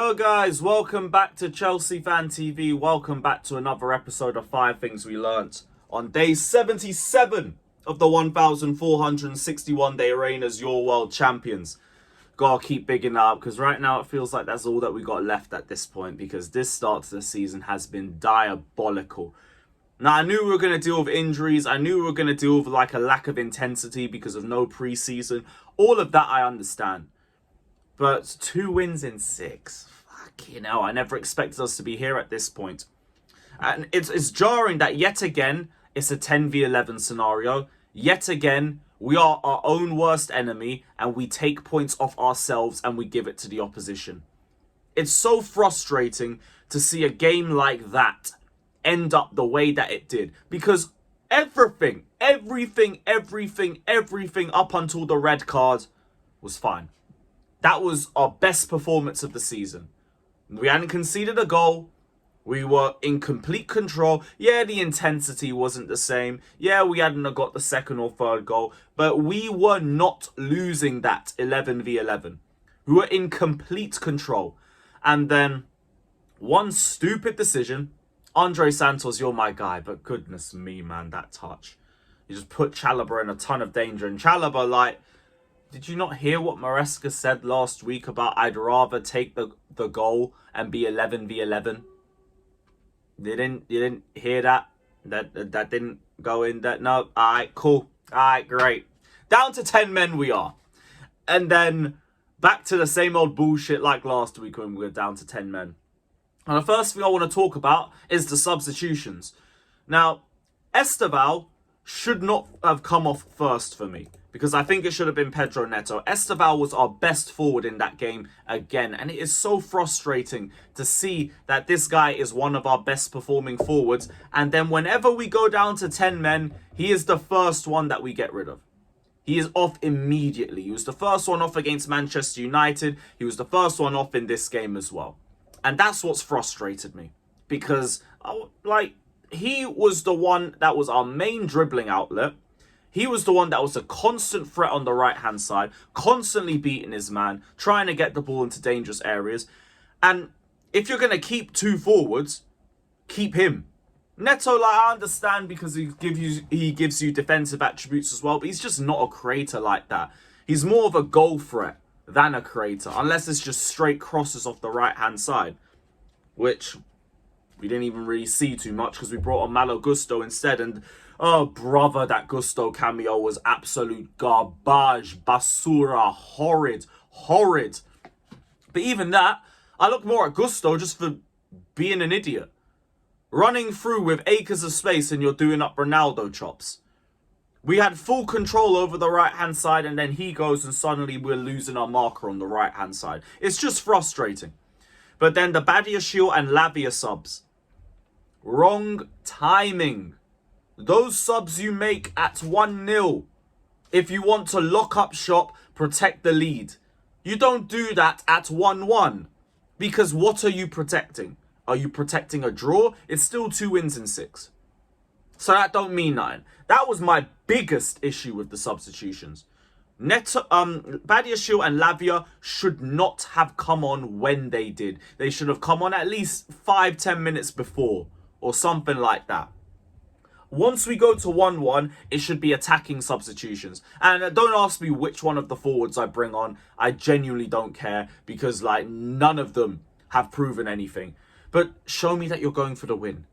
Hello guys, welcome back to Chelsea Fan TV. Welcome back to another episode of 5 Things We Learnt on day 77 of the 1,461 day reign as your world champions. Gotta keep bigging that up because right now it feels like that's all that we got left at this point because this start to the season has been diabolical. Now, I knew we were going to deal with injuries. I knew we were going to deal with like a lack of intensity because of no preseason. All of that I understand. But 2 wins in 6. Fucking hell, I never expected us to be here at this point. And it's jarring that yet again, it's a 10v11 scenario. Yet again, we are our own worst enemy and we take points off ourselves and we give it to the opposition. It's so frustrating to see a game like that end up the way that it did. Because everything up until the red card was fine. That was our best performance of the season. We hadn't conceded a goal. We were in complete control. Yeah, the intensity wasn't the same. Yeah, we hadn't got the second or third goal. But we were not losing that 11v11. We were in complete control. And then one stupid decision. Andre Santos, you're my guy. But goodness me, man, that touch. You just put Chalobah in a ton of danger. And Chalobah, like... Did you not hear what Maresca said last week about I'd rather take the goal and be 11v11? You didn't hear that? That didn't go in there? No? Alright, cool. Alright, great. Down to 10 men we are. And then back to the same old bullshit like last week when we were down to 10 men. And the first thing I want to talk about is the substitutions. Now, Esteval should not have come off first for me. Because I think it should have been Pedro Neto. Esteval was our best forward in that game again. And it is so frustrating to see that this guy is one of our best performing forwards. And then whenever we go down to 10 men, he is the first one that we get rid of. He is off immediately. He was the first one off against Manchester United. He was the first one off in this game as well. And that's what's frustrated me. Because, he was the one that was our main dribbling outlet. He was the one that was a constant threat on the right-hand side, constantly beating his man, trying to get the ball into dangerous areas. And if you're going to keep 2 forwards, keep him. Neto, I understand because he gives you defensive attributes as well, but he's just not a creator like that. He's more of a goal threat than a creator, unless it's just straight crosses off the right-hand side, which we didn't even really see too much because we brought on Malo Gusto instead. And oh, brother, that Gusto cameo was absolute garbage, basura, horrid. But even that, I look more at Gusto just for being an idiot. Running through with acres of space and you're doing up Ronaldo chops. We had full control over the right-hand side and then he goes and suddenly we're losing our marker on the right-hand side. It's just frustrating. But then the Badiashile and Lavia subs. Wrong timing. Those subs you make at 1-0. If you want to lock up shop, protect the lead. You don't do that at 1-1. Because what are you protecting? Are you protecting a draw? It's still 2 wins in 6. So that don't mean nothing. That was my biggest issue with the substitutions. Badiashile and Lavia should not have come on when they did. They should have come on at least 5-10 minutes before. Or something like that. Once we go to 1-1, it should be attacking substitutions. And don't ask me which one of the forwards I bring on. I genuinely don't care. Because, none of them have proven anything. But show me that you're going for the win.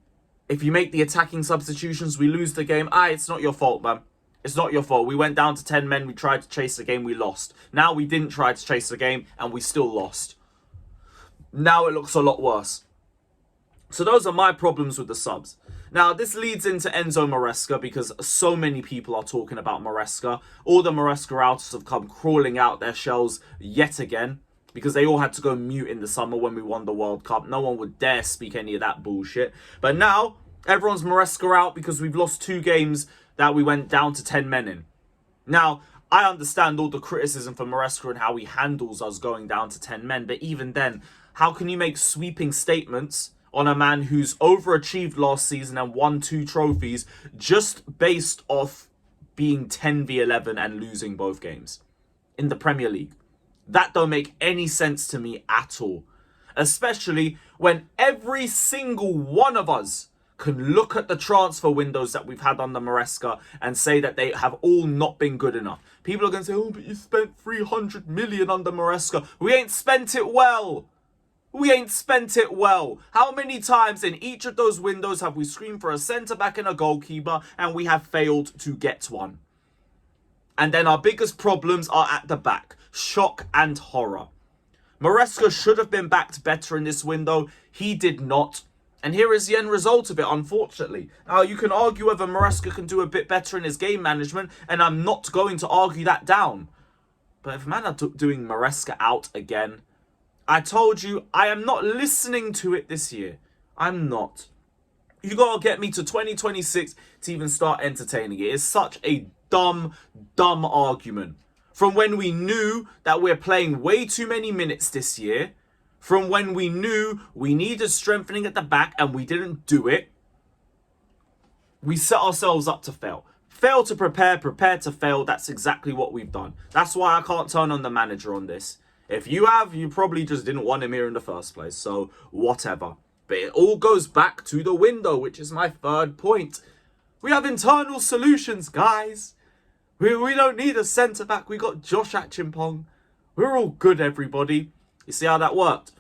If you make the attacking substitutions, we lose the game. It's not your fault, man. It's not your fault. We went down to 10 men. We tried to chase the game. We lost. Now we didn't try to chase the game. And we still lost. Now it looks a lot worse. So those are my problems with the subs. Now, this leads into Enzo Maresca because so many people are talking about Maresca. All the Maresca outers have come crawling out their shells yet again because they all had to go mute in the summer when we won the World Cup. No one would dare speak any of that bullshit. But now, everyone's Maresca out because we've lost 2 games that we went down to 10 men in. Now, I understand all the criticism for Maresca and how he handles us going down to 10 men. But even then, how can you make sweeping statements on a man who's overachieved last season and won 2 trophies just based off being 10v11 and losing both games in the Premier League? That don't make any sense to me at all. Especially when every single one of us can look at the transfer windows that we've had under Maresca and say that they have all not been good enough. People are going to say, oh, but you spent 300 million under Maresca. We ain't spent it well. We ain't spent it well. How many times in each of those windows have we screamed for a centre-back and a goalkeeper and we have failed to get one? And then our biggest problems are at the back. Shock and horror. Maresca should have been backed better in this window. He did not. And here is the end result of it, unfortunately. Now, you can argue whether Maresca can do a bit better in his game management, and I'm not going to argue that down. But if man are doing Maresca out again, I told you, I am not listening to it this year. I'm not. You gotta get me to 2026 to even start entertaining it. It's such a dumb argument. From when we knew that we're playing way too many minutes this year, from when we knew we needed strengthening at the back and we didn't do it, we set ourselves up to fail. Fail to prepare, prepare to fail. That's exactly what we've done. That's why I can't turn on the manager on this. If you have, you probably just didn't want him here in the first place. So, whatever. But it all goes back to the window, which is my third point. We have internal solutions, guys. We don't need a centre-back. We got Josh Achimpong. We're all good, everybody. You see how that worked?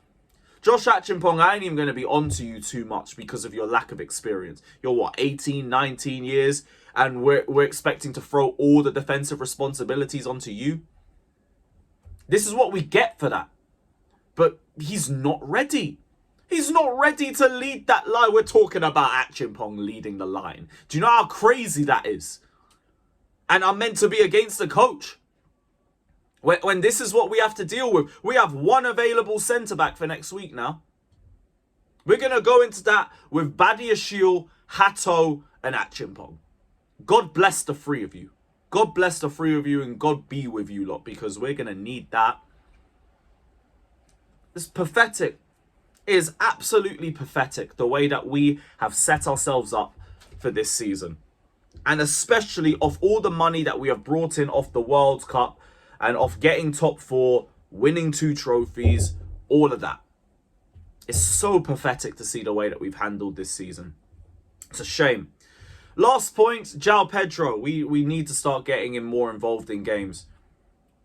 Josh Achimpong, I ain't even going to be on to you too much because of your lack of experience. You're, what, 18, 19 years? And we're expecting to throw all the defensive responsibilities onto you? This is what we get for that. But he's not ready. He's not ready to lead that line. We're talking about Achimpong leading the line. Do you know how crazy that is? And I'm meant to be against the coach. When this is what we have to deal with. We have one available centre-back for next week now. We're going to go into that with Badiashile, Hato and Achimpong. God bless the three of you. God bless the three of you and God be with you lot because we're going to need that. It's pathetic. It is absolutely pathetic the way that we have set ourselves up for this season. And especially of all the money that we have brought in off the World Cup and off getting top 4, winning 2 trophies, all of that. It's so pathetic to see the way that we've handled this season. It's a shame. Last point, João Pedro. We need to start getting him more involved in games.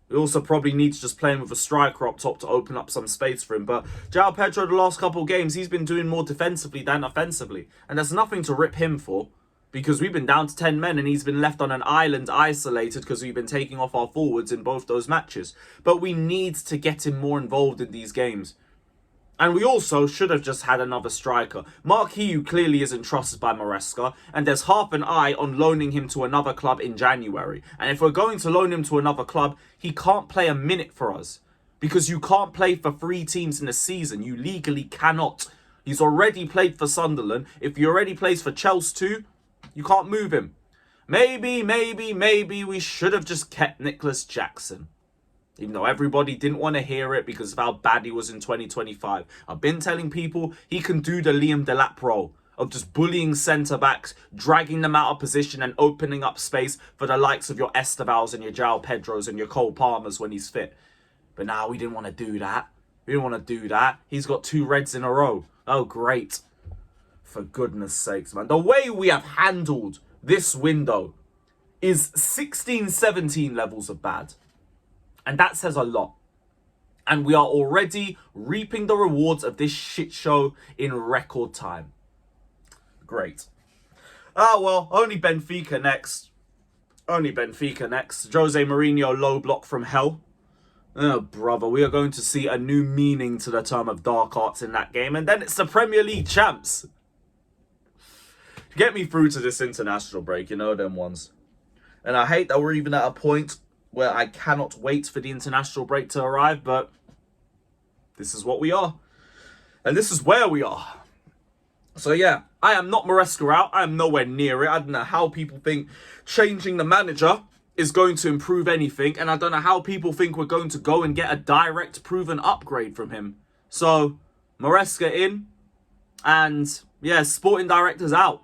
We also probably need to just play him with a striker up top to open up some space for him. But João Pedro, the last couple of games, he's been doing more defensively than offensively. And there's nothing to rip him for. Because we've been down to 10 men and he's been left on an island isolated because we've been taking off our forwards in both those matches. But we need to get him more involved in these games. And we also should have just had another striker. Mark Hiu clearly isn't trusted by Maresca. And there's half an eye on loaning him to another club in January. And if we're going to loan him to another club, he can't play a minute for us. Because you can't play for 3 teams in a season. You legally cannot. He's already played for Sunderland. If he already plays for Chelsea too, you can't move him. Maybe we should have just kept Nicholas Jackson. Even though everybody didn't want to hear it because of how bad he was in 2025. I've been telling people he can do the Liam Delap role of just bullying centre-backs, dragging them out of position and opening up space for the likes of your Estevals and your João Pedros and your Cole Palmers when he's fit. But now we didn't want to do that. We didn't want to do that. He's got 2 reds in a row. Oh, great. For goodness sakes, man. The way we have handled this window is 16, 17 levels of bad. And that says a lot. And we are already reaping the rewards of this shit show in record time. Great. Well, only Benfica next. Only Benfica next. Jose Mourinho low block from hell. Oh, brother, we are going to see a new meaning to the term of dark arts in that game. And then it's the Premier League champs. Get me through to this international break, you know them ones. And I hate that we're even at a point where I cannot wait for the international break to arrive, but this is what we are. And this is where we are. So yeah, I am not Maresca out. I am nowhere near it. I don't know how people think changing the manager is going to improve anything. And I don't know how people think we're going to go and get a direct proven upgrade from him. So, Maresca in. And yeah, sporting directors out.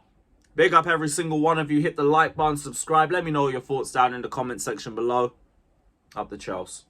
Big up every single one of you. Hit the like button, subscribe. Let me know your thoughts down in the comment section below. Up the Chelsea.